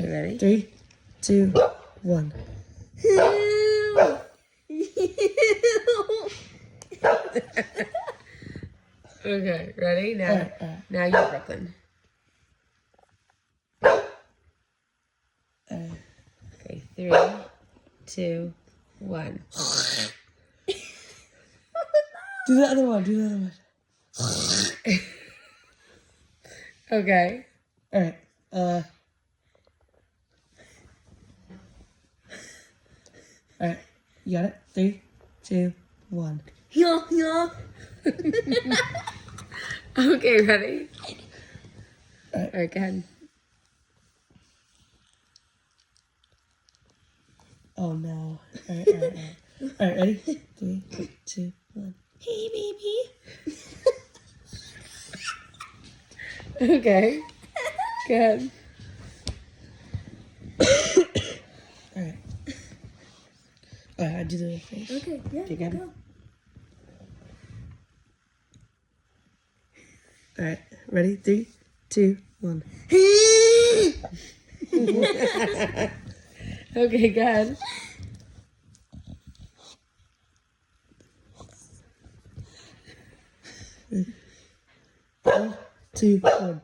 Okay, ready? 3, 2, 1. Okay, ready? Now, Alright. now you're Brooklyn. Okay, 3, 2, 1. Do the other one. Okay. Alright. Alright. You got it? 3, 2, 1. Okay, ready? Alright. Alright, go ahead. Oh no. Alright. Alright, ready? 3, 2, 1. Hey, baby. Okay. Go ahead. Alright. Alright, I do the face. Okay, yeah, You got it? go. Alright, ready? 3, 2, 1. Okay, go ahead. 3, 2, 1.